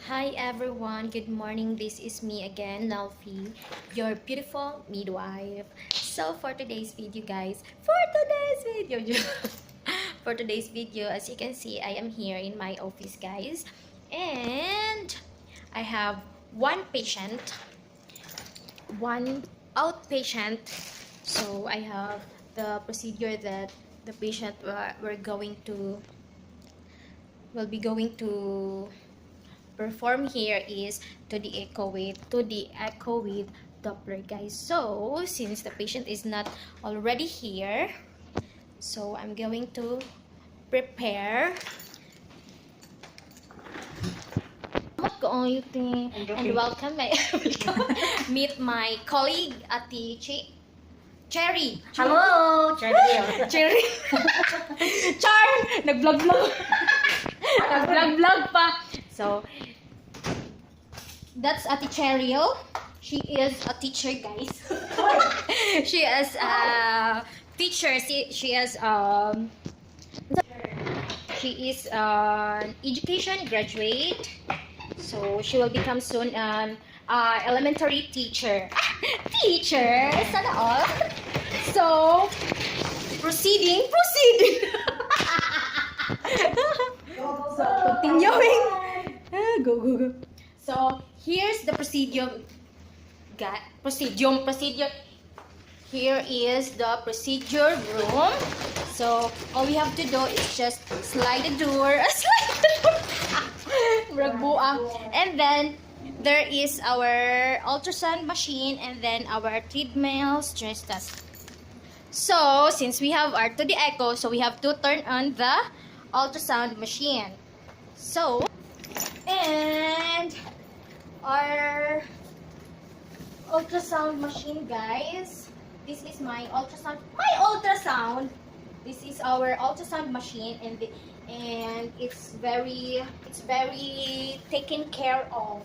Hi everyone, good morning. This is me again, Nalfi, your beautiful midwife. So for today's video, guys, for today's video, as you can see, I am here in my office, guys, and I have one patient, one outpatient. So I have the procedure that the patient will be going to perform here is to the echo with Doppler, guys. So since the patient is not already here, so I'm going to prepare and welcome my meet my colleague Ate Cherry. Hello, Cherry. Cherry. Char! Nag-vlog-vlog. Nag-vlog-vlog pa. So, that's Ate Cheryl. She is a teacher, guys. She is a teacher. She is an education graduate. So, she will become soon an elementary teacher. Teacher! Sana all. So, proceeding. So, continuing. Go. So, here's the procedure. Procedure. Here is the procedure room. So, all we have to do is just slide the door. And then, there is our ultrasound machine and then our treadmill stress test. So, since we have our 2D echo, so we have to turn on the ultrasound machine. So, and our ultrasound machine, guys. This is my ultrasound. This is our ultrasound machine, and it's very taken care of.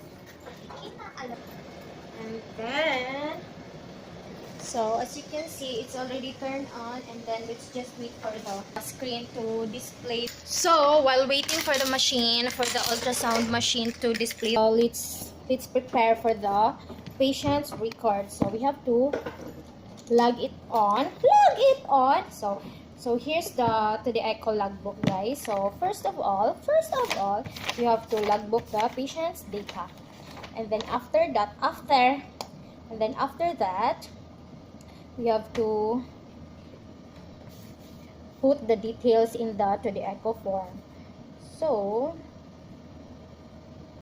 And then, so as you can see, it's already turned on, and then let's just wait for the screen to display. So while waiting for the machine, for the ultrasound machine to display, let's prepare for the patient's record. So we have to log it on. So here's to the echo logbook, guys. So first of all, you have to logbook the patient's data, and then after that, we have to put the details in to the echo form. So